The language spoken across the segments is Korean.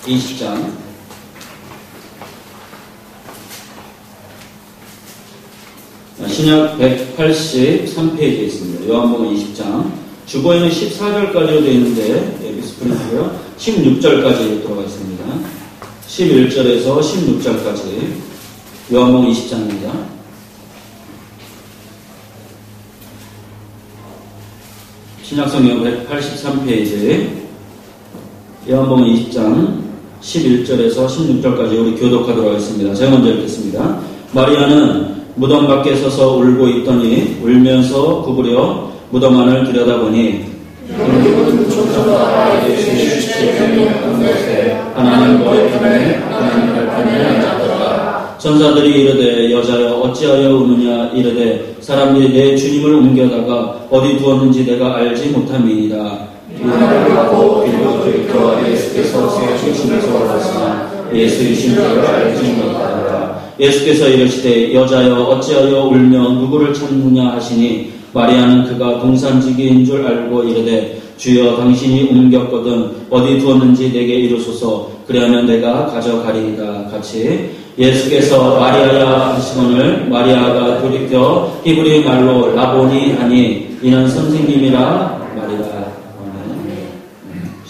20장 신약 183페이지에 있습니다. 요한복음 20장 주보에는 14절까지로 되어 있는데 에피스프린트고요. 16절까지 들어가 있습니다. 11절에서 16절까지 요한복음 20장입니다. 신약성경 183페이지 요한복음 20장 11절에서 16절까지 우리 교독하도록 하겠습니다. 제가 먼저 읽겠습니다. 마리아는 무덤 밖에 서서 울고 있더니 울면서 구부려 무덤 안을 들여다보니 하나님 보혜편에 하나님 발판에 앉았더라. 전사들이 이르되 여자여 어찌하여 우느냐 이르되 사람들이 내 주님을 옮겨다가 어디 두었는지 내가 알지 못함이니라. 이날을 하고 빌고 들켜 예수께서 중심에서 올랐으나 예수의 심정을 알지 못하더라. 예수께서 이르시되 여자여 어찌하여 울며 누구를 찾느냐 하시니 마리아는 그가 동산지기인 줄 알고 이르되 주여 당신이 옮겼거든 어디 두었는지 내게 이르소서 그리하면 내가 가져가리이다. 같이 예수께서 마리아야 하시거늘 마리아가 돌이켜 히브리 말로 라보니 하니 이는 선생님이라 말이라.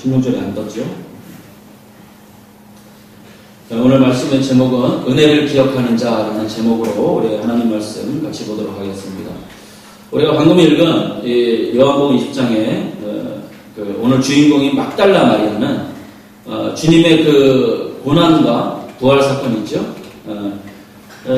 16절에 안 떴죠? 오늘 말씀의 제목은 은혜를 기억하는 자라는 제목으로 우리 하나님 말씀 같이 보도록 하겠습니다. 우리가 방금 읽은 요한복음 20장에 오늘 주인공인 막달라 마리아는 주님의 그 고난과 부활 사건이 있죠.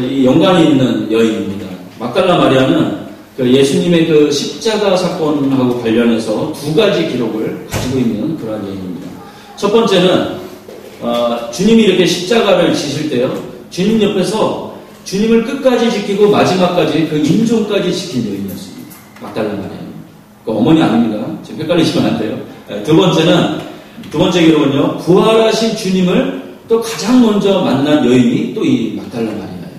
이 연관이 있는 여인입니다. 막달라 마리아는 그 예수님의 그 십자가 사건하고 관련해서 두 가지 기록을 가지고 있는 그러한 여인입니다. 첫 번째는 주님이 이렇게 십자가를 지실 때요, 주님 옆에서 주님을 끝까지 지키고 마지막까지 그 임종까지 지킨 여인이었습니다. 막달라 마리아는. 그 어머니 아닙니다. 지금 헷갈리시면 안 돼요. 두 번째 기록은요, 부활하신 주님을 또 가장 먼저 만난 여인이 또 이 막달라 마리아예요.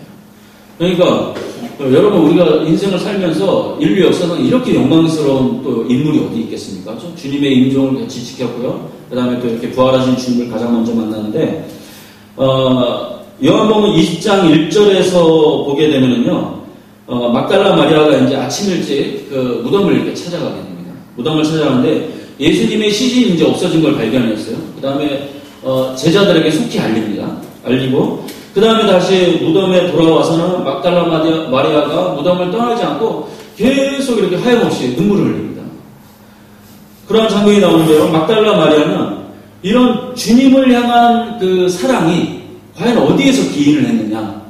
그러니까 여러분 우리가 인생을 살면서 인류 역사는 이렇게 영광스러운 또 인물이 어디 있겠습니까? 주님의 임종을 같이 지켰고요. 그 다음에 또 이렇게 부활하신 주님을 가장 먼저 만났는데 요한복음 20장 1절에서 보게 되면은요, 막달라 마리아가 이제 아침 일찍 그 무덤을 이렇게 찾아가게 됩니다. 무덤을 찾아가는데 예수님의 시신이 이제 없어진 걸 발견했어요. 그 다음에 제자들에게 속히 알리고 그 다음에 다시 무덤에 돌아와서는 막달라 마리아가 무덤을 떠나지 않고 계속 이렇게 하염없이 눈물을 흘립니다. 그러한 장면이 나오는데요. 막달라 마리아는 이런 주님을 향한 그 사랑이 과연 어디에서 기인을 했느냐?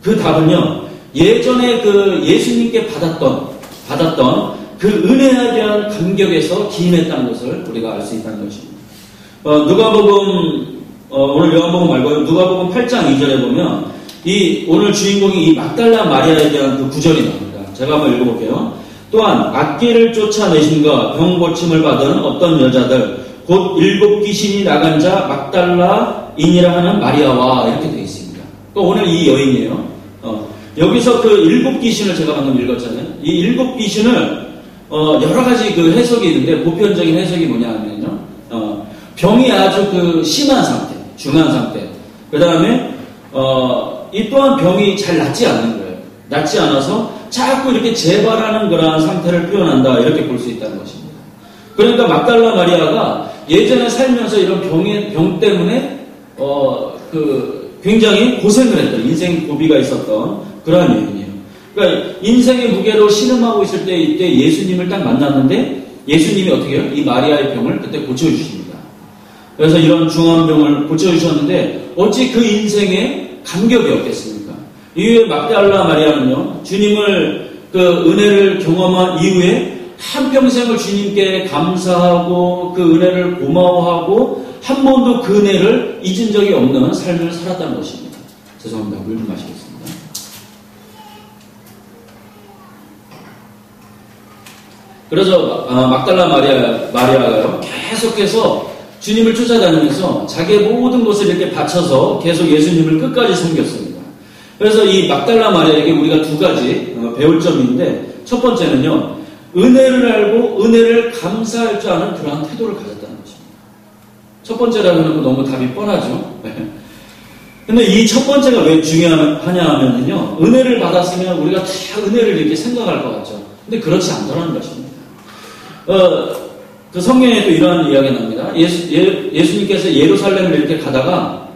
그 답은요, 예전에 그 예수님께 받았던 그 은혜에 대한 감격에서 기인했다는 것을 우리가 알 수 있다는 것입니다. 누가복음 오늘 요한복음 말고요. 누가복음 8장 2절에 보면 이 오늘 주인공이 이 막달라 마리아에 대한 그 구절이 나옵니다. 제가 한번 읽어볼게요. 또한 악귀를 쫓아내신과 병 고침을 받은 어떤 여자들 곧 7 귀신이 나간 자 막달라인이라 하는 마리아와 이렇게 되어 있습니다. 또 오늘 이 여인이에요. 여기서 그 7 귀신을 제가 방금 읽었잖아요. 이 7 귀신을 여러 가지 그 해석이 있는데 보편적인 해석이 뭐냐 하면요, 병이 아주 그 심한 상태, 중한 상태. 그 다음에 이 또한 병이 잘 낫지 않는 거예요. 낫지 않아서 자꾸 이렇게 재발하는 그러한 상태를 표현한다, 이렇게 볼 수 있다는 것입니다. 그러니까 막달라 마리아가 예전에 살면서 이런 병 때문에 굉장히 고생을 했던, 인생 고비가 있었던 그러한 여인이에요. 그러니까 인생의 무게로 신음하고 있을 때 이때 예수님을 딱 만났는데 예수님이 어떻게 해요? 이 마리아의 병을 그때 고쳐주십니다. 그래서 이런 중한 병을 고쳐주셨는데 어찌 그 인생에 감격이 없겠습니까? 이후에 막달라 마리아는요, 주님을 그 은혜를 경험한 이후에 한평생을 주님께 감사하고 그 은혜를 고마워하고 한 번도 그 은혜를 잊은 적이 없는 삶을 살았다는 것입니다. 죄송합니다. 물 좀 마시겠습니다. 그래서 막달라 마리아가요, 계속해서 주님을 쫓아다니면서 자기의 모든 것을 이렇게 바쳐서 계속 예수님을 끝까지 섬겼습니다. 그래서 이 막달라 마리아에게 우리가 두 가지 배울 점이 있는데, 첫 번째는요, 은혜를 알고 은혜를 감사할 줄 아는 그러한 태도를 가졌다는 것입니다. 첫 번째라고 해놓고 너무 답이 뻔하죠. 근데 이 첫 번째가 왜 중요하냐 하면요. 은혜를 받았으면 우리가 다 은혜를 이렇게 생각할 것 같죠. 근데 그렇지 않더라는 것입니다. 그 성경에 또 이러한 이야기가 납니다. 예수님께서 예루살렘을 이렇게 가다가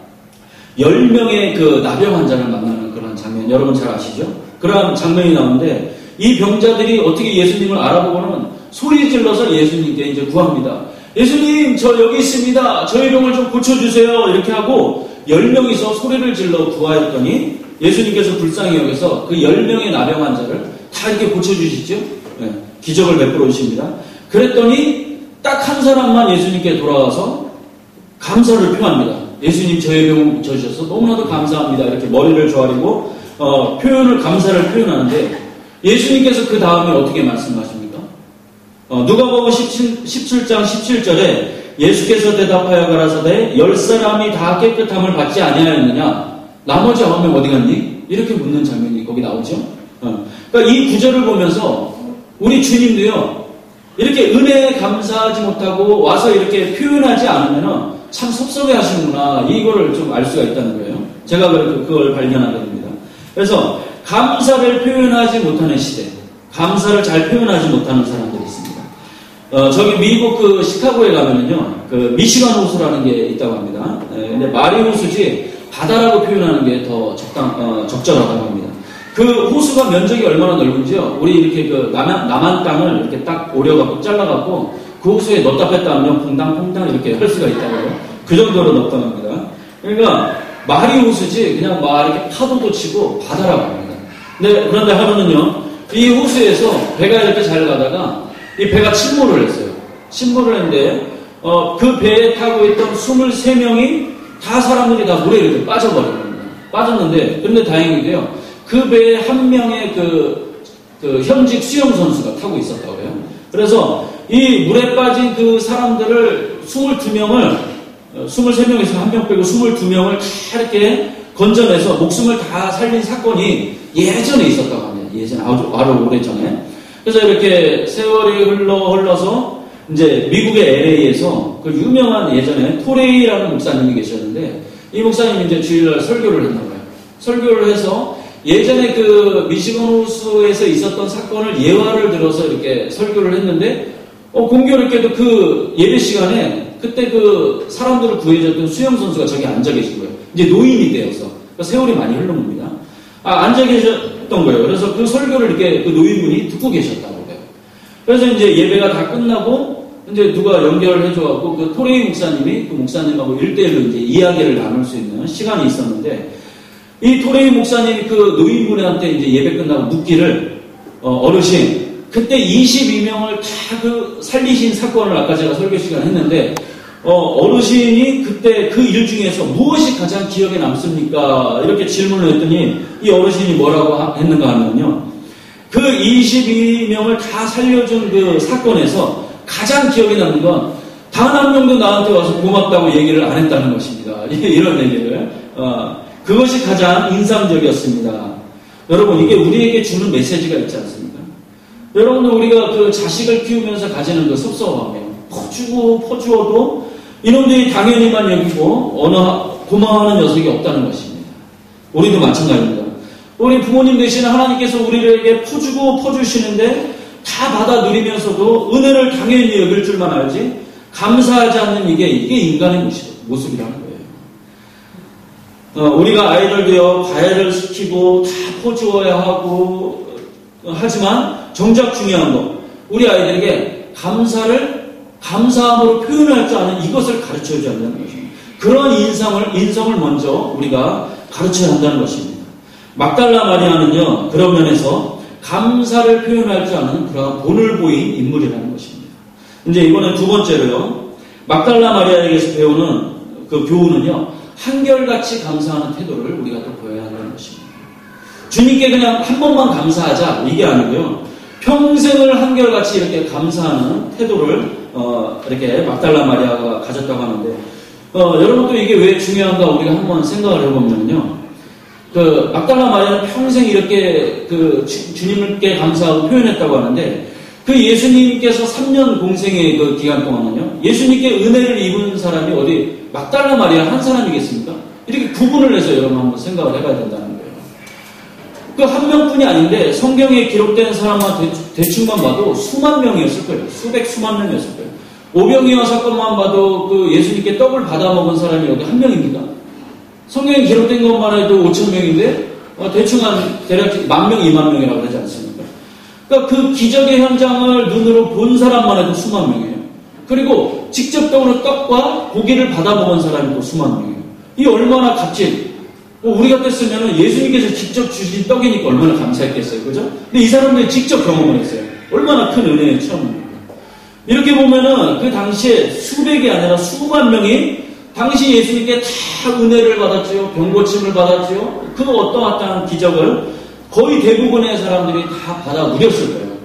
10명의 그 나병 환자를 만나는 그런 장면, 여러분 잘 아시죠? 그런 장면이 나오는데, 이 병자들이 어떻게 예수님을 알아보고는 소리 질러서 예수님께 이제 구합니다. 예수님, 저 여기 있습니다. 저희 병을 좀 고쳐주세요. 이렇게 하고 10명이서 소리를 질러 구하였더니 예수님께서 불쌍히 여겨서 그 10명의 나병 환자를 다 이렇게 고쳐주시죠. 네, 기적을 베풀어 주십니다. 그랬더니 딱 한 사람만 예수님께 돌아와서 감사를 표합니다. 예수님, 저희 병을 고쳐주셔서 너무나도 감사합니다. 이렇게 머리를 조아리고 감사를 표현하는데, 예수님께서 그 다음에 어떻게 말씀하십니까? 누가복음 17장 17절에 예수께서 대답하여 가라사대 10사람이 다 깨끗함을 받지 아니하였느냐? 나머지 9명 어디 갔니? 이렇게 묻는 장면이 거기 나오죠. 그러니까 이 구절을 보면서 우리 주님도요, 이렇게 은혜에 감사하지 못하고 와서 이렇게 표현하지 않으면 참 섭섭해 하시는구나, 이거를 좀 알 수가 있다는 거예요. 제가 그걸 발견하게 됩니다. 그래서 감사를 표현하지 못하는 시대, 감사를 잘 표현하지 못하는 사람들이 있습니다. 저기 미국 그 시카고에 가면은요, 그 미시간 호수라는 게 있다고 합니다. 근데 마리 호수지 바다라고 표현하는 게 더 적절하다고 합니다. 그 호수가 면적이 얼마나 넓은지요? 우리 이렇게 그 남한 땅을 이렇게 딱 오려갖고 잘라갖고 그 호수에 넣었다 뺐다 하면 퐁당퐁당 이렇게 할 수가 있다고요. 그 정도로 넓다고 합니다. 그러니까 마리 호수지 그냥 막 이렇게 파도도 치고 바다라고 합니다. 그런데 하루는요, 이 호수에서 배가 이렇게 잘 가다가 이 배가 침몰을 했어요. 침몰을 했는데 그 배에 타고 있던 23명이 다 사람들이 다 물에 이렇게 빠져버린 겁니다. 빠졌는데, 그런데 다행히도요, 그 배에 한 명의 그 현직 수영 선수가 타고 있었다고 해요. 그래서 이 물에 빠진 그 사람들을 23명에서 한 명 빼고 22명을 다 이렇게 건져내서 목숨을 다 살린 사건이 예전에 있었다고 합니다. 예전에, 아주 오래전에. 그래서 이렇게 세월이 흘러서 이제 미국의 LA에서 그 유명한 예전에 토레이라는 목사님이 계셨는데, 이 목사님이 이제 주일날 설교를 했나 봐요. 설교를 해서 예전에 그 미시건 호수에서 있었던 사건을 예화를 들어서 이렇게 설교를 했는데, 공교롭게도 그 예배 시간에 그때 그 사람들을 구해줬던 수영 선수가 저기 앉아 계신 거예요. 이제 노인이 되어서. 그러니까 세월이 많이 흘른 겁니다. 앉아 계셨던 거예요. 그래서 그 설교를 이렇게 그 노인분이 듣고 계셨다고 해요. 그래서 이제 예배가 다 끝나고 이제 누가 연결을 해줘갖고 그 토레이 목사님이 그 목사님하고 1대1로 이제 이야기를 나눌 수 있는 시간이 있었는데, 이 토레이 목사님이 그 노인분한테 이제 예배 끝나고 묻기를, 어르신, 그때 22명을 다 그 살리신 사건을 아까 제가 설교 시간 했는데, 어르신이 그때 그 일 중에서 무엇이 가장 기억에 남습니까? 이렇게 질문을 했더니 이 어르신이 뭐라고 했는가 하면요, 그 22명을 다 살려준 그 사건에서 가장 기억에 남는 건 단 한 명도 나한테 와서 고맙다고 얘기를 안 했다는 것입니다. 이런 얘기를. 그것이 가장 인상적이었습니다. 여러분, 이게 우리에게 주는 메시지가 있지 않습니까? 여러분들, 우리가 그 자식을 키우면서 가지는 그 섭섭함이에요. 퍼주어도 이놈들이 당연히만 여기고 고마워하는 녀석이 없다는 것입니다. 우리도 마찬가지입니다. 우리 부모님 되시는 하나님께서 우리에게 퍼주시는데 다 받아 누리면서도 은혜를 당연히 여길 줄만 알지 감사하지 않는 이게 인간의 모습이라는 거예요. 우리가 아이를 되어 과외를 시키고 다 퍼주어야 하고 하지만 정작 중요한 거, 우리 아이들에게 감사함으로 표현할 줄 아는 이것을 가르쳐줘야 한다는 것입니다. 그런 인성을 먼저 우리가 가르쳐야 한다는 것입니다. 막달라 마리아는요, 그런 면에서 감사를 표현할 줄 아는 그러한 본을 보인 인물이라는 것입니다. 이제 이번에 두 번째로요, 막달라 마리아에게서 배우는 그 교훈은요, 한결같이 감사하는 태도를 우리가 또 보여야 한다는 것입니다. 주님께 그냥 한 번만 감사하자, 이게 아니고요, 평생을 한결같이 이렇게 감사하는 태도를 이렇게 막달라 마리아가 가졌다고 하는데, 여러분도 이게 왜 중요한가 우리가 한번 생각을 해보면요, 막달라 마리아는 평생 이렇게 주님께 감사하고 표현했다고 하는데, 그 예수님께서 3년 공생의 그 기간 동안은요, 예수님께 은혜를 입은 사람이 어디 막달라 마리아 한 사람이겠습니까? 이렇게 구분을 해서 여러분 한번 생각을 해봐야 된다는 거예요. 그 한 명뿐이 아닌데 성경에 기록된 사람만 대충만 봐도 수만 명이었을 거예요. 수만 명이었을 거예요. 오병이어 사건만 봐도 그 예수님께 떡을 받아먹은 사람이 어디 한 명입니까? 성경에 기록된 것만 해도 5,000명인데 대충 한 대략 10,000명, 20,000명이라고 하지 않습니까? 그러니까 그 기적의 현장을 눈으로 본 사람만 해도 수만 명이에요. 그리고 직접적으로 떡과 고기를 받아먹은 사람이 또 수만 명이에요. 이 얼마나 값진, 우리 같았으면 예수님께서 직접 주신 떡이니까 얼마나 감사했겠어요. 그죠? 근데 이 사람들이 직접 경험을 했어요. 얼마나 큰 은혜의 체험입니까? 이렇게 보면은 그 당시에 수백이 아니라 수만 명이 당시 예수님께 다 은혜를 받았지요. 병고침을 받았지요. 그 어떠한 기적을 거의 대부분의 사람들이 다 받아 누렸을 거예요.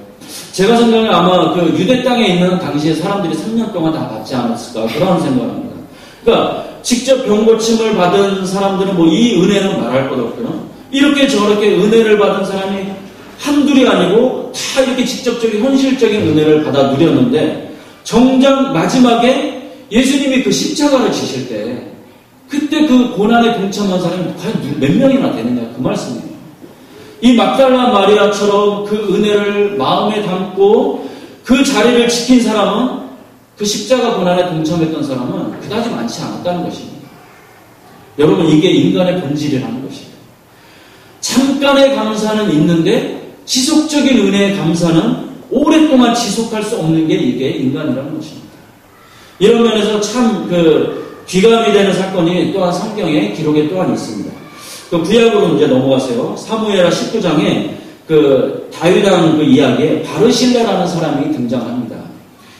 제가 생각에 아마 그 유대 땅에 있는 당시의 사람들이 3년 동안 다 받지 않았을까 그런 생각을 합니다. 그러니까 직접 병고침을 받은 사람들은 뭐 이 은혜는 말할 것 없고요. 이렇게 저렇게 은혜를 받은 사람이 한둘이 아니고 다 이렇게 직접적인 현실적인 은혜를 받아 누렸는데 정작 마지막에 예수님이 그 십자가를 지실 때 그때 그 고난에 동참한 사람이 과연 몇 명이나 되느냐 그 말씀이에요. 이 막달라 마리아처럼 그 은혜를 마음에 담고 그 자리를 지킨 사람은 그 십자가 고난에 동참했던 사람은 그다지 많지 않았다는 것입니다. 여러분 이게 인간의 본질이라는 것입니다. 잠깐의 감사는 있는데 지속적인 은혜의 감사는 오랫동안 지속할 수 없는 게 이게 인간이라는 것입니다. 이런 면에서 참 귀감이 되는 사건이 또한 성경에 기록에 또한 있습니다. 그 구약으로 이제 넘어가세요. 사무엘하 19장에 그 다윗왕 그 이야기에 바르실레라는 사람이 등장합니다.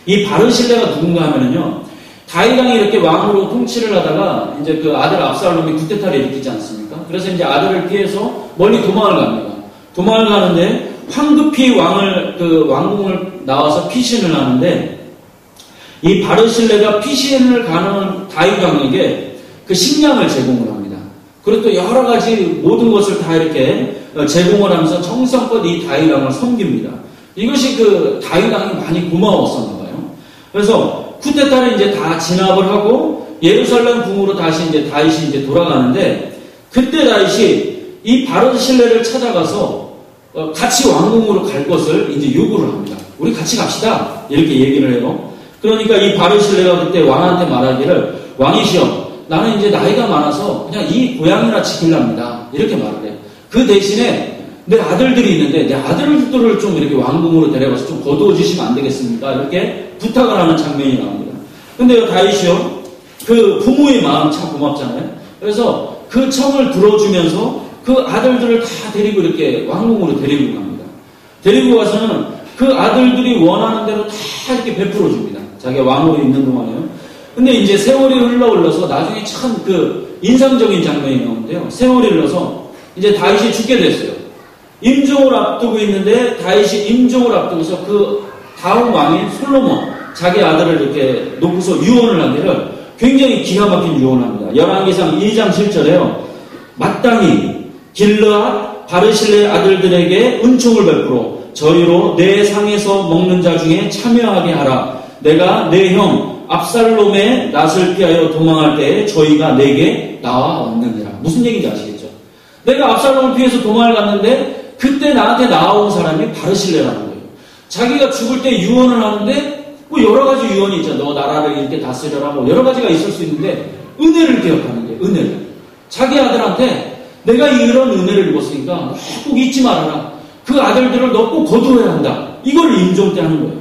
이 바르실레가 누군가 하면은요, 다윗왕이 이렇게 왕으로 통치를 하다가 이제 그 아들 압살롬이 쿠데타를 일으키지 않습니까? 그래서 이제 아들을 피해서 멀리 도망을 갑니다. 도망을 가는데 황급히 왕궁을 나와서 피신을 하는데 이 바르실레가 피신을 가는 다윗왕에게 그 식량을 제공을 합니다. 그리고 또 여러 가지 모든 것을 다 이렇게 제공을 하면서 정성껏 이 다윗왕을 섬깁니다. 이것이 그 다윗왕이 많이 고마웠었나 봐요. 그래서 쿠데타를 이제 다 진압을 하고 예루살렘 궁으로 다시 이제 다윗이 이제 돌아가는데 그때 다윗이 이 바르실레를 찾아가서 같이 왕궁으로 갈 것을 이제 요구를 합니다. 우리 같이 갑시다. 이렇게 얘기를 해요. 그러니까 이 바르실레가 그때 왕한테 말하기를 왕이시여 나는 이제 나이가 많아서 그냥 이 고향이나 지키랍니다. 이렇게 말을 해요. 그 대신에 내 아들들이 있는데 내 아들들을 좀 이렇게 왕궁으로 데려가서 좀 거두어 주시면 안 되겠습니까? 이렇게 부탁을 하는 장면이 나옵니다. 근데 다윗이요, 그 부모의 마음 참 고맙잖아요. 그래서 그 청을 들어주면서 그 아들들을 다 데리고 이렇게 왕궁으로 데리고 갑니다. 데리고 가서는 그 아들들이 원하는 대로 다 이렇게 베풀어 줍니다. 자기가 왕으로 있는 동안에요. 근데 이제 세월이 흘러서 나중에 참 그 인상적인 장면이 나오는데요. 세월이 흘러서 이제 다윗이 죽게 됐어요. 임종을 앞두고 있는데 다윗이 임종을 앞두고서 그 다음 왕인 솔로몬 자기 아들을 이렇게 놓고서 유언을 하기를 굉장히 기가 막힌 유언을 합니다. 열왕기상 2장 7절에요. 마땅히 길르앗 바르실레 아들들에게 은총을 베풀어 저희로 내 상에서 먹는 자 중에 참여하게 하라. 내가 내 형 압살롬의 낯을 피하여 도망할 때에 저희가 내게 나와왔느니라. 무슨 얘기인지 아시겠죠? 내가 압살롬을 피해서 도망을 갔는데 그때 나한테 나와온 사람이 바르실레라는 거예요. 자기가 죽을 때 유언을 하는데 뭐 여러 가지 유언이 있잖아. 너 나라를 이렇게 다스려라 뭐 여러 가지가 있을 수 있는데 은혜를 기억하는 거예요. 은혜를. 자기 아들한테 내가 이런 은혜를 입었으니까 꼭 잊지 말아라. 그 아들들을 너 꼭 거두어야 한다. 이걸 임종 때 하는 거예요.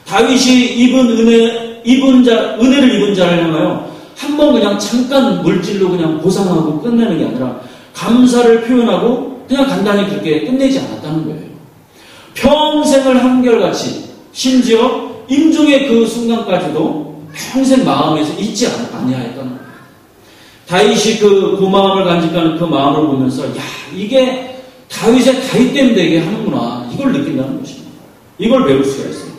다윗이 은혜를 입은 자를 향하여 한번 그냥 잠깐 물질로 그냥 보상하고 끝내는 게 아니라 감사를 표현하고 그냥 간단히 그렇게 끝내지 않았다는 거예요. 평생을 한결같이 심지어 임종의 그 순간까지도 평생 마음에서 잊지 아니하였다는 거예요. 다윗이 그 고마움을 간직하는 그 마음을 보면서 야 이게 다윗의 다윗됨 되게 하는구나 이걸 느낀다는 것입니다. 이걸 배울 수가 있어요.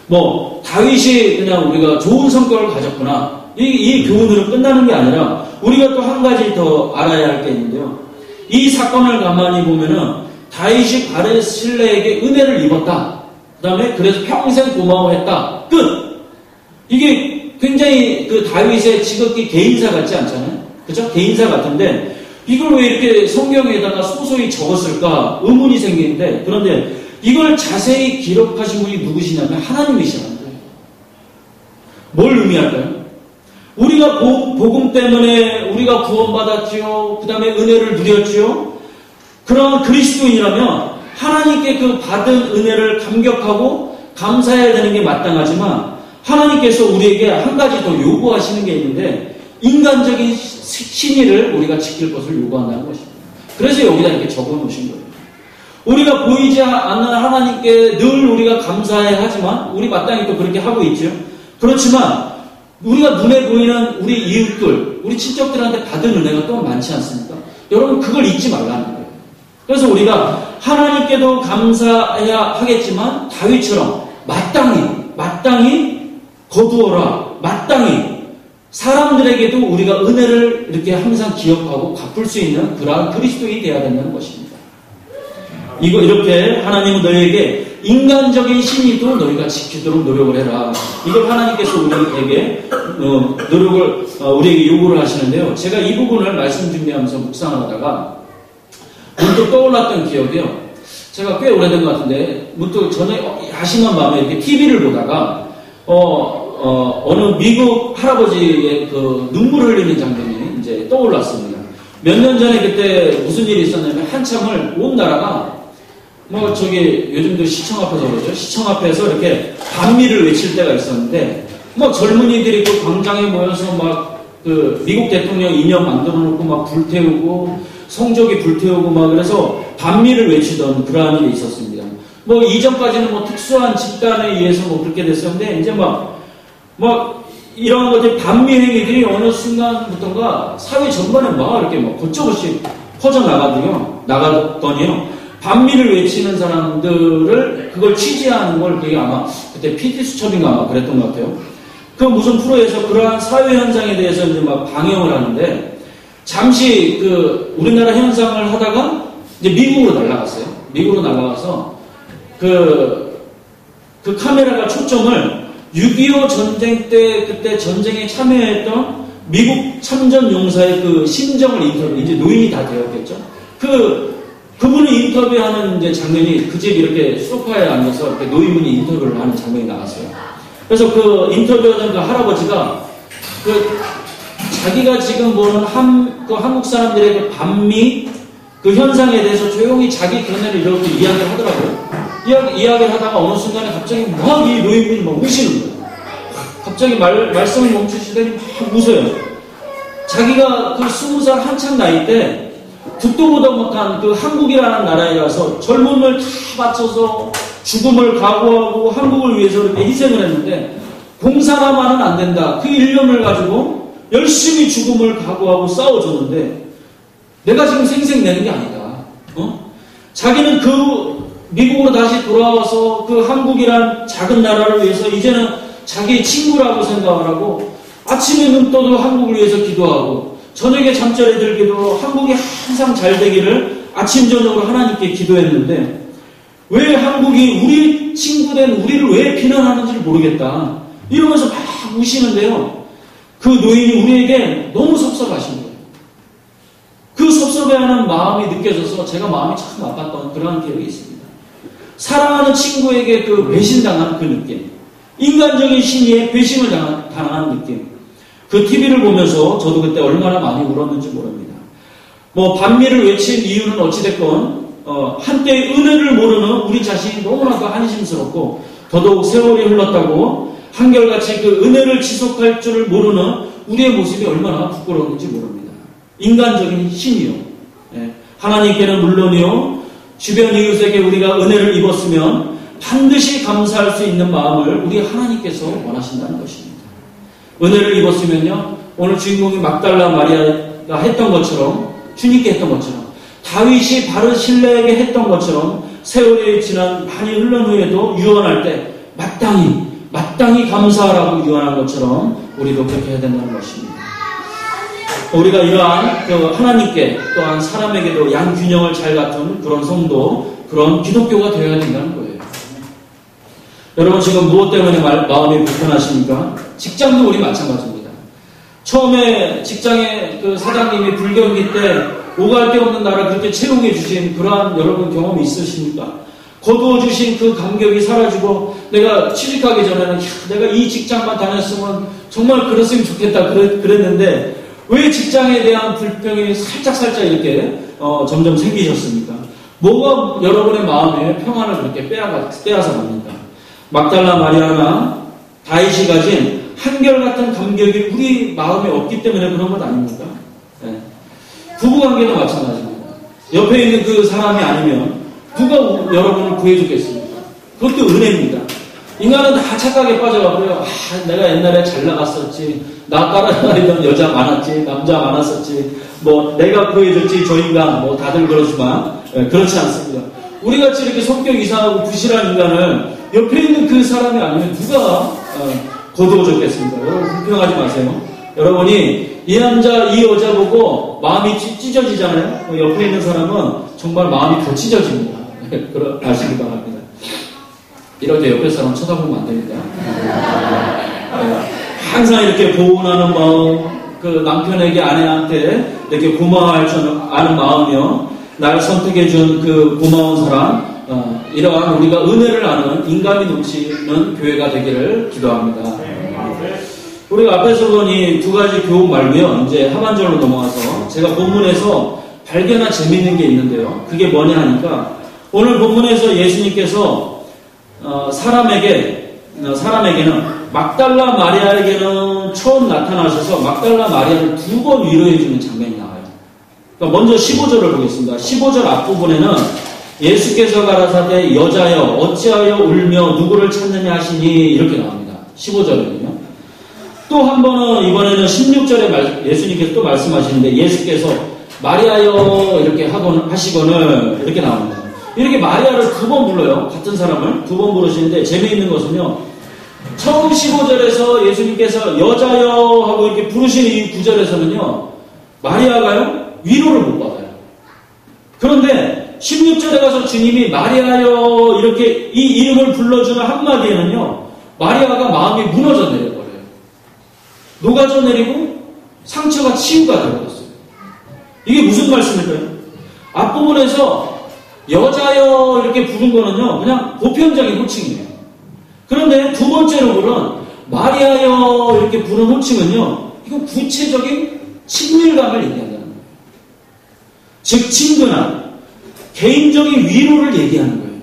뭐 다윗이 그냥 우리가 좋은 성격을 가졌구나 이 교훈으로 끝나는 게 아니라 우리가 또 한 가지 더 알아야 할 게 있는데요. 이 사건을 가만히 보면은 다윗이 바르실레에게 은혜를 입었다. 그 다음에 그래서 평생 고마워했다. 끝! 이게 굉장히 그 다윗의 지극히 개인사 같지 않잖아요? 그죠? 개인사 같은데 이걸 왜 이렇게 성경에다가 소소히 적었을까 의문이 생기는데, 그런데 이걸 자세히 기록하신 분이 누구시냐면 하나님이시라는 거예요. 뭘 의미할까요? 우리가 복음 때문에 우리가 구원받았지요. 그 다음에 은혜를 누렸지요. 그런 그리스도인이라면 하나님께 그 받은 은혜를 감격하고 감사해야 되는 게 마땅하지만, 하나님께서 우리에게 한 가지 더 요구하시는 게 있는데, 인간적인 신의를 우리가 지킬 것을 요구한다는 것입니다. 그래서 여기다 이렇게 적어 놓으신 거예요. 우리가 보이지 않는 하나님께 늘 우리가 감사해야 하지만, 우리 마땅히 또 그렇게 하고 있죠. 그렇지만 우리가 눈에 보이는 우리 이웃들, 우리 친척들한테 받은 은혜가 또 많지 않습니까? 여러분, 그걸 잊지 말라는 거예요. 그래서 우리가 하나님께도 감사해야 하겠지만, 다윗처럼 마땅히 거두어라, 마땅히 사람들에게도 우리가 은혜를 이렇게 항상 기억하고 갚을 수 있는 그러한 그리스도인이 되어야 된다는 것입니다. 이렇게 하나님은 너희에게 인간적인 신의도 너희가 지키도록 노력을 해라. 이걸 하나님께서 우리에게 노력을 우리에게 요구를 하시는데요. 제가 이 부분을 말씀 준비하면서 묵상하다가 문득 떠올랐던 기억이요. 제가 꽤 오래된 것 같은데 문득 전에 야심한 마음에 이렇게 TV를 보다가 어느 미국 할아버지의 그 눈물 흘리는 장면이 이제 떠올랐습니다. 몇 년 전에 그때 무슨 일이 있었냐면, 한참을 온 나라가 요즘도 시청 앞에서 그러죠. 시청 앞에서 이렇게 반미를 외칠 때가 있었는데, 젊은이들이 그 광장에 모여서 그 미국 대통령 인형 만들어 놓고 불태우고, 성조기 불태우고 그래서 반미를 외치던 그러한 일이 있었습니다. 이전까지는 특수한 집단에 의해서 그렇게 됐었는데, 이제 이런 것들, 반미 행위들이 어느 순간부터가 사회 전반에 이렇게 걷잡없이 나가더니요. 반미를 외치는 사람들을 그걸 취재하는 걸 되게 아마 그때 PT 수첩인가 아마 그랬던 것 같아요. 그 무슨 프로에서 그러한 사회 현상에 대해서 이제 방영을 하는데, 잠시 그 우리나라 현상을 하다가 이제 미국으로 날아갔어요. 미국으로 날아가서 그 카메라가 초점을 6.25 전쟁 때 그때 전쟁에 참여했던 미국 참전 용사의 그 심정을 인터뷰, 이제 노인이 다 되었겠죠. 그분을 인터뷰하는 이제 장면이, 그 집 이렇게 소파에 앉아서 이렇게 노인분이 인터뷰를 하는 장면이 나왔어요. 그래서 그 인터뷰하던 그 할아버지가 자기가 지금 보는 한국 사람들의 그 반미 그 현상에 대해서 조용히 자기 견해를 이렇게 이야기를 하더라고요. 이야기를 하다가 어느 순간에 갑자기 이 노인분이 우시는 거예요. 갑자기 말씀을 멈추시더니 웃어요. 자기가 그 20살 한창 나이 때 듣도 보도 못한 그 한국이라는 나라에 가서 젊음을 다 바쳐서 죽음을 각오하고 한국을 위해서 이렇게 희생을 했는데, 공산화만은 안 된다. 그 일념을 가지고 열심히 죽음을 각오하고 싸워줬는데, 내가 지금 생색내는 게 아니다. 자기는 그 미국으로 다시 돌아와서 그 한국이란 작은 나라를 위해서 이제는 자기의 친구라고 생각을 하고, 아침에 눈 떠도 한국을 위해서 기도하고, 저녁에 잠자리 들기도 한국이 항상 잘 되기를 아침 저녁으로 하나님께 기도했는데, 왜 한국이 우리 친구된 우리를 왜 비난하는지를 모르겠다 이러면서 막 우시는데요. 그 노인이 우리에게 너무 섭섭하신 거예요. 그 섭섭해하는 마음이 느껴져서 제가 마음이 참 아팠던 그런 기억이 있습니다. 사랑하는 친구에게 그 배신당하는 그 느낌, 인간적인 신의에 배신을 당하는 느낌. 그 TV를 보면서 저도 그때 얼마나 많이 울었는지 모릅니다. 반미를 외친 이유는 어찌됐건 한때의 은혜를 모르는 우리 자신이 너무나도 한심스럽고, 더더욱 세월이 흘렀다고 한결같이 그 은혜를 지속할 줄을 모르는 우리의 모습이 얼마나 부끄러운지 모릅니다. 인간적인 신이요. 하나님께는 물론이요, 주변 이웃에게 우리가 은혜를 입었으면 반드시 감사할 수 있는 마음을 우리 하나님께서 원하신다는 것입니다. 은혜를 입었으면요, 오늘 주인공이 막달라 마리아가 했던 것처럼, 주님께 했던 것처럼, 다윗이 바르실레에게 했던 것처럼, 세월이 지난 많이 흘러간 후에도 유언할 때 마땅히 감사하라고 유언한 것처럼 우리도 그렇게 해야 된다는 것입니다. 우리가 이러한 그 하나님께 또한 사람에게도 양균형을 잘 갖춘 그런 성도, 그런 기독교가 되어야 된다는 거예요. 여러분 지금 무엇 때문에 마음이 불편하십니까? 직장도 우리 마찬가지입니다. 처음에 직장에 그 사장님이 불경기 때 오갈 데 없는 나를 그렇게 채용해 주신 그러한 여러분 경험이 있으십니까? 거두어 주신 그 감격이 사라지고 내가 취직하기 전에는 내가 이 직장만 다녔으면 정말 그랬으면 좋겠다 그랬는데 왜 직장에 대한 불평이 살짝 이렇게 점점 생기셨습니까? 뭐가 여러분의 마음에 평안을 그렇게 빼앗아 갑니까? 막달라 마리아나 다윗이 가진 한결같은 감격이 우리 마음에 없기 때문에 그런 것 아닙니까? 네. 부부관계도 마찬가지입니다. 옆에 있는 그 사람이 아니면 누가 여러분을 구해주겠습니까? 그것도 은혜입니다. 인간은 다 착각에 빠져가고요. 내가 옛날에 잘 나갔었지. 나 따라다니던 여자 많았지. 남자 많았었지. 뭐 내가 구해줬지. 저 인간 뭐 다들 그러지만 그렇지 않습니다. 우리같이 이렇게 성격 이상하고 부실한 인간을 옆에 있는 그 사람이 아니면 누가 거두어줬겠습니까? 여러분 불평하지 마세요. 여러분이 이 남자 이 여자 보고 마음이 찢어지잖아요. 옆에 있는 사람은 정말 마음이 더 찢어집니다. 아시기 바랍니다. 이럴 때 옆에 사람 쳐다보면 안 됩니다. 항상 이렇게 보호하는 마음, 그 남편에게 아내한테 이렇게 고마워할 줄 아는 마음이요. 날 선택해준 그 고마운 사람, 이러한 우리가 은혜를 아는 인감이 넘치는 교회가 되기를 기도합니다. 우리가 앞에서 보니 두 가지 교훈 말고요. 이제 하반절로 넘어가서 제가 본문에서 발견한 재미있는 게 있는데요. 그게 뭐냐 하니까 오늘 본문에서 예수님께서 사람에게는 막달라 마리아에게는 처음 나타나셔서 막달라 마리아를 두 번 위로해주는 장면이 나와요. 그러니까 먼저 15절을 보겠습니다. 15절 앞부분에는 예수께서 가라사대 여자여 어찌하여 울며 누구를 찾느냐 하시니 이렇게 나옵니다. 15절에는요. 또 한 번은 이번에는 16절에 예수님께서 또 말씀하시는데 예수께서 마리아여 이렇게 하시거늘 이렇게 나옵니다. 이렇게 마리아를 두 번 불러요. 같은 사람을 두 번 부르시는데 재미있는 것은요. 처음 15절에서 예수님께서 여자여 하고 이렇게 부르시는 이 9절에서는요. 마리아가요. 위로를 못 받아요. 그런데 16절에 가서 주님이 마리아여 이렇게 이 이름을 불러주는 한마디에는요. 마리아가 마음이 무너져 내려버려요. 녹아져 내리고 상처가 치유가 되어버렸어요. 이게 무슨 말씀일까요? 앞부분에서 여자여 이렇게 부른 거는요. 그냥 보편적인 호칭이에요. 그런데 두 번째로 부른 마리아여 이렇게 부른 호칭은요. 이건 구체적인 친밀감을 얘기한다는 거예요. 즉 친근한 개인적인 위로를 얘기하는 거예요.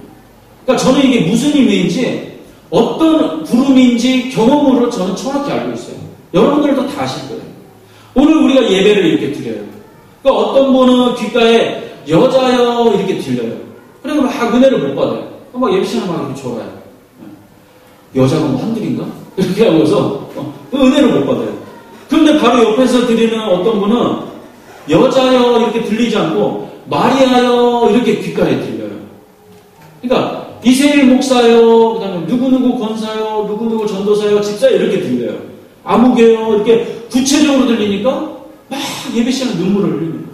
그러니까 저는 이게 무슨 의미인지 어떤 부름인지 경험으로 저는 정확히 알고 있어요. 여러분들도 다 아실 거예요. 오늘 우리가 예배를 이렇게 드려요. 그러니까 어떤 분은 귓가에 여자여 이렇게 들려요. 그래서 막 은혜를 못 받아요. 막 예배 시간에 막 이렇게 졸아요. 여자가 뭐 한둘인가? 이렇게 하고서 은혜를 못 받아요. 그런데 바로 옆에서 드리는 어떤 분은 여자여 이렇게 들리지 않고 마리아여 이렇게 귓가에 들려요. 그러니까 이세일 목사여, 그 다음에 누구누구 권사여, 누구누구 전도사여, 집사여 이렇게 들려요. 아무개요 이렇게 구체적으로 들리니까 막 예배 시간에 눈물을 흘리는 거예요.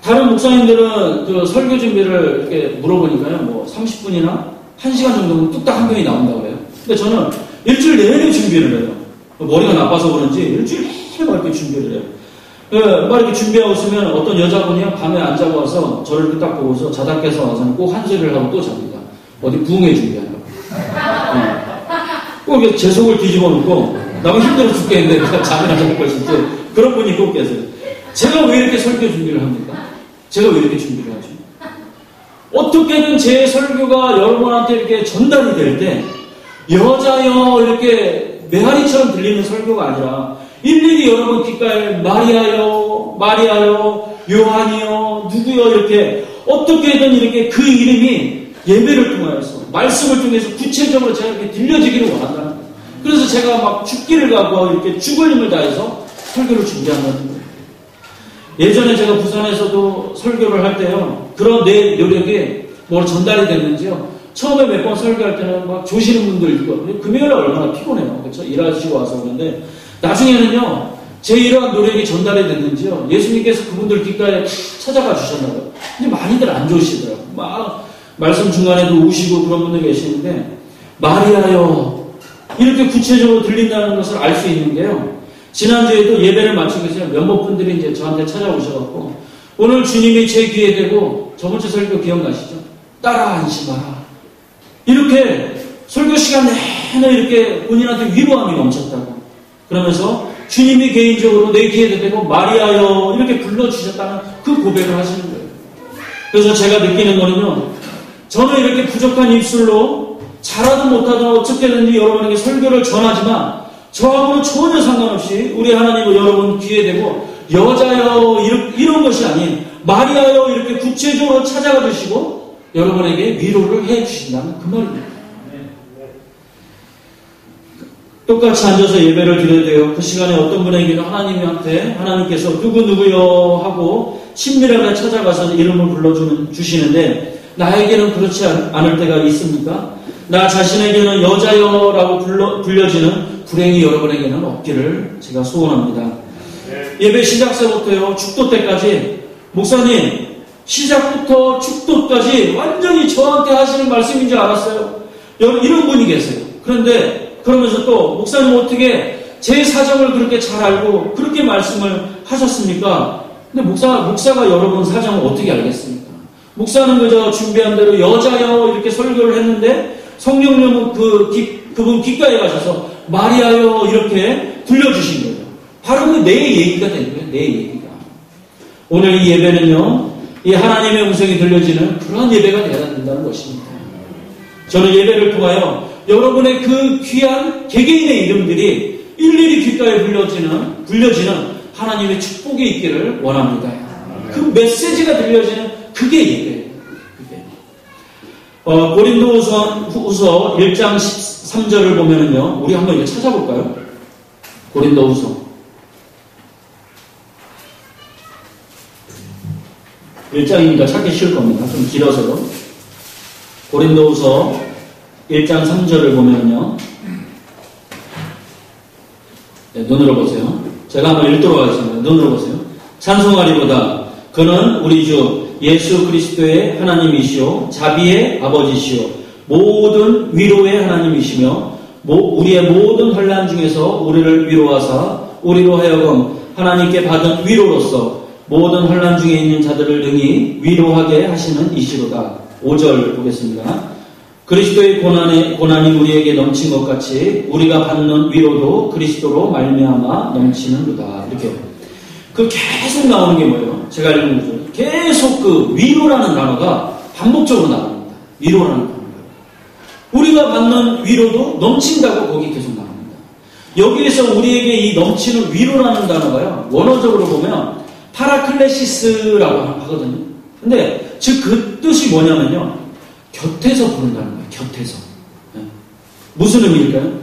다른 목사님들은 그 설교 준비를 이렇게 물어보니까요, 뭐 30분이나 1시간 정도면 뚝딱 한 명이 나온다고 그래요. 근데 저는 일주일 내내 준비를 해요. 머리가 나빠서 그런지 일주일 내내 막 이렇게 준비를 해요. 막 이렇게 준비하고 있으면 어떤 여자분이요, 밤에 안 자고 와서 저를 이렇게 딱 보고서 자다 깨서 와서는 꼭 한 소리를 하고 또 잡니다. 어디 부흥회 준비하려고. 꼭 이렇게 제 속을 뒤집어 놓고, 너무 힘들어 죽겠는데, 잠이 안 잘 것인지, 그런 분이 꼭 계세요. 제가 왜 이렇게 설교 준비를 합니까? 제가 왜 이렇게 준비를 하죠? 어떻게든 제 설교가 여러분한테 이렇게 전달이 될 때, 여자여, 이렇게 메아리처럼 들리는 설교가 아니라, 일일이 여러분 귓가에 마리아여, 마리아여, 요한이여, 누구여, 이렇게, 어떻게든 이렇게 그 이름이 예배를 통하여서, 말씀을 통해서 구체적으로 제가 이렇게 들려지기를 원한다는 거예요. 그래서 제가 막 죽기를 각오하고 이렇게 죽을 힘을 다해서 설교를 준비한다는 거예요. 예전에 제가 부산에서도 설교를 할 때요, 그런 내 노력이 뭘 전달이 됐는지요. 처음에 몇 번 설교할 때는 막 조시는 분들 있고, 금요일에 얼마나 피곤해요. 그렇죠? 일하시고 와서 그런데, 나중에는요, 제 이러한 노력이 전달이 됐는지요. 예수님께서 그분들 귓가에 찾아가 주셨나봐요. 근데 많이들 안 좋으시더라고요. 막, 말씀 중간에도 우시고 그런 분들 계시는데 마리아여 이렇게 구체적으로 들린다는 것을 알 수 있는 게요. 지난주에도 예배를 마치고 계세요. 몇몇 분들이 이제 저한테 찾아오셔갖고 오늘 주님이 제 귀에 대고 저번 주 설교 기억나시죠? 따라 안심하라. 이렇게 설교 시간 내내 이렇게 본인한테 위로함이 넘쳤다고. 그러면서 주님이 개인적으로 내 귀에 대고 마리아여 이렇게 불러주셨다는 그 고백을 하시는 거예요. 그래서 제가 느끼는 거는요. 저는 이렇게 부족한 입술로 잘하든 못하든 어떻게든지 여러분에게 설교를 전하지만 저하고는 전혀 상관없이 우리 하나님은 여러분 귀에 대고 여자여 이런 것이 아닌 마리아여 이렇게 구체적으로 찾아가 주시고 여러분에게 위로를 해 주신다는 그 말입니다. 똑같이 앉아서 예배를 드려야 돼요. 그 시간에 어떤 분에게는 하나님께서 누구누구여 하고 친밀하게 찾아가서 이름을 불러주시는데 나에게는 그렇지 않을 때가 있습니까? 나 자신에게는 여자여라고 불려지는 불행이 여러분에게는 없기를 제가 소원합니다. 예배 시작서부터요 축도 때까지 목사님 시작부터 축도까지 완전히 저한테 하시는 말씀인 줄 알았어요. 이런 분이 계세요. 그런데 그러면서 또 목사님 어떻게 제 사정을 그렇게 잘 알고 그렇게 말씀을 하셨습니까? 근데 목사가 여러분 사정을 어떻게 알겠습니까? 목사는 그저 준비한 대로 여자여 이렇게 설교를 했는데 성령님은 그분 귓가에 가셔서 마리아여 이렇게 들려주신 거예요. 바로 내 얘기가 되는 거예요. 내 얘기가. 오늘 이 예배는요. 이 하나님의 음성이 들려지는 그런 예배가 되어야 된다는 것입니다. 저는 예배를 통하여 여러분의 그 귀한 개개인의 이름들이 일일이 귓가에 불려지는 하나님의 축복이 있기를 원합니다. 그 메시지가 들려지는 그게 예배예요. 고린도후서 1장 13절을 보면은요, 우리 한번 이거 찾아볼까요? 고린도후서 1장이니까 찾기 쉬울 겁니다. 좀 길어서요. 고린도후서 1장 3절을 보면요, 네, 눈으로 보세요. 제가 한번 읽도록 하겠습니다. 눈으로 보세요. 찬송하리보다 그는 우리 주 예수 그리스도의 하나님이시오 자비의 아버지시오 모든 위로의 하나님이시며 우리의 모든 환난 중에서 우리를 위로하사 우리로 하여금 하나님께 받은 위로로서 모든 환난 중에 있는 자들을 능히 위로하게 하시는 이시로다. 5절 보겠습니다. 그리스도의 고난이 우리에게 넘친 것 같이 우리가 받는 위로도 그리스도로 말미암아 넘치는도다. 이렇게 계속 나오는 게 뭐예요? 제가 읽은 거죠. 계속 위로라는 단어가 반복적으로 나옵니다. 위로라는 단어가. 우리가 받는 위로도 넘친다고 거기 계속 나옵니다. 여기에서 우리에게 이 넘치는 위로라는 단어가요. 원어적으로 보면 파라클레시스라고 하거든요. 근데 즉 그 뜻이 뭐냐면요. 곁에서 부른다는 거예요. 곁에서. 네. 무슨 의미일까요?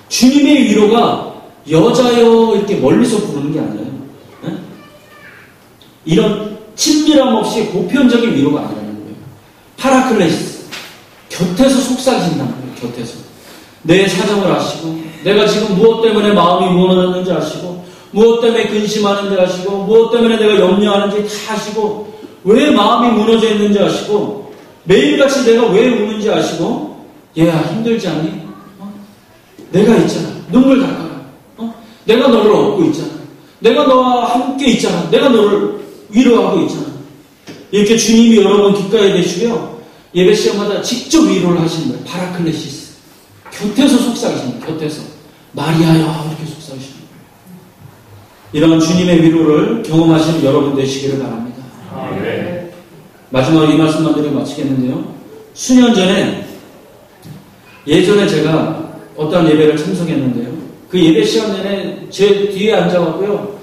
주님의 위로가 여자여 이렇게 멀리서 부르는 게 아니에요. 네? 이런 친밀함 없이 보편적인 위로가 아니라는 거예요. 파라클레시스. 곁에서 속삭인다는 거예요. 곁에서. 내 사정을 아시고 내가 지금 무엇 때문에 마음이 무너졌는지 아시고 무엇 때문에 근심하는지 아시고 무엇 때문에 내가 염려하는지 다 아시고 왜 마음이 무너져 있는지 아시고 매일같이 내가 왜 우는지 아시고 얘야 힘들지 않니? 내가 있잖아. 눈물 닦아라. 내가 너를 업고 있잖아. 내가 너와 함께 있잖아. 내가 너를 위로하고 있잖아. 이렇게 주님이 여러분 귓가에 계시고요. 예배 시간마다 직접 위로를 하시는 거예요. 파라클레시스. 곁에서 속삭이시는 거예요. 곁에서. 마리아야 이렇게 속삭이시는 거예요. 이런 주님의 위로를 경험하시는 여러분 되시기를 바랍니다. 네. 마지막으로 이 말씀만 드리고 마치겠는데요. 수년 전에 예전에 제가 어떤 예배를 참석했는데요. 그 예배 시간 내내 제 뒤에 앉아갖고요.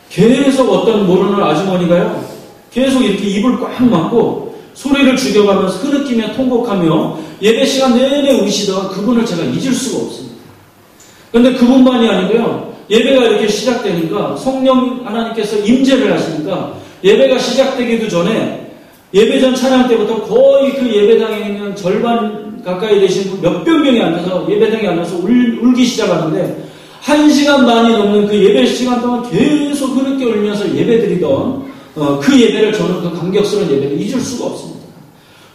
계속 어떤 모르는 아주머니가요. 계속 이렇게 입을 꽉 막고 소리를 죽여가면서 흐느끼며 통곡하며 예배 시간 내내 우시다가 그분을 제가 잊을 수가 없습니다. 그런데 그분만이 아니고요. 예배가 이렇게 시작되니까 성령 하나님께서 임재를 하시니까 예배가 시작되기도 전에 예배전 찬양 때부터 거의 그 예배당에 있는 절반 가까이 되신 분 몇백 명이 앉아서 예배당에 앉아서 울기 시작하는데 1시간 반이 넘는 그 예배 시간 동안 계속 흐르게 울면서 예배드리던 그 예배를 저는 그 감격스러운 예배를 잊을 수가 없습니다.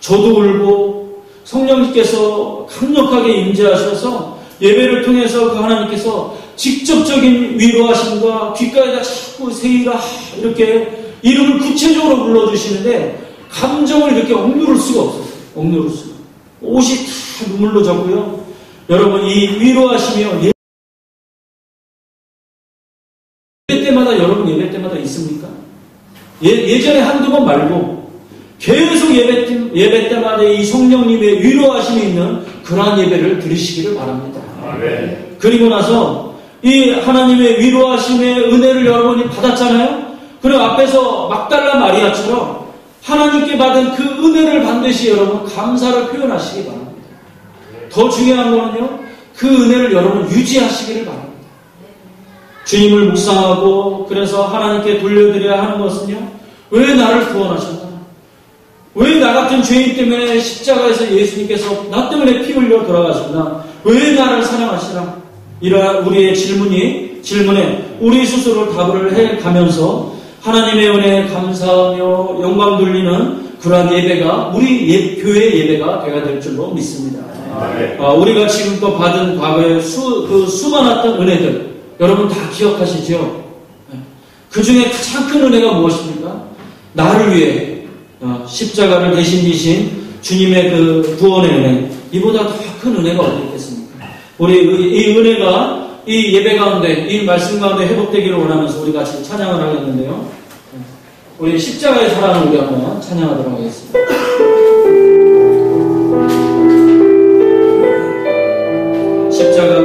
저도 울고 성령님께서 강력하게 임재하셔서 예배를 통해서 그 하나님께서 직접적인 위로하심과 귓가에다 자꾸 세이라 이렇게 이름을 구체적으로 불러주시는데 감정을 이렇게 억누를 수가 없었어요. 억누를 수가. 옷이 다 눈물로 젖고요. 여러분 이 위로하시며 예배 때마다 여러분 예배 때마다 있습니까? 예전에 한두 번 말고 계속 예배 때마다 이 성령님의 위로하심이 있는 그러한 예배를 드리시기를 바랍니다. 네. 그리고 나서 이 하나님의 위로하심의 은혜를 여러분이 받았잖아요. 그리고 앞에서 막달라 마리아처럼 하나님께 받은 그 은혜를 반드시 여러분 감사를 표현하시기 바랍니다. 더 중요한 거는요, 그 은혜를 여러분 유지하시기를 바랍니다. 주님을 묵상하고 그래서 하나님께 돌려드려야 하는 것은요, 왜 나를 구원하셨나? 왜 나 같은 죄인 때문에 십자가에서 예수님께서 나 때문에 피 흘려 돌아가셨나? 왜 나를 사랑하시나? 이러한 우리의 질문에 우리 스스로 답을 해가면서 하나님의 은혜에 감사하며 영광 돌리는 그러한 예배가 우리 교회 예배가 되어야 될 줄로 믿습니다. 우리가 지금껏 받은 과거의 수많았던 은혜들 여러분 다 기억하시죠? 그 중에 가장 큰 은혜가 무엇입니까? 나를 위해 십자가를 대신 지신 주님의 그 구원의 은혜, 이보다 더 큰 은혜가 어디 있겠습니까? 우리 이 은혜가 이 예배 가운데, 이 말씀 가운데 회복되기를 원하면서 우리 같이 찬양을 하겠는데요. 우리 십자가의 사랑을 우리 한번 찬양하도록 하겠습니다. 십자가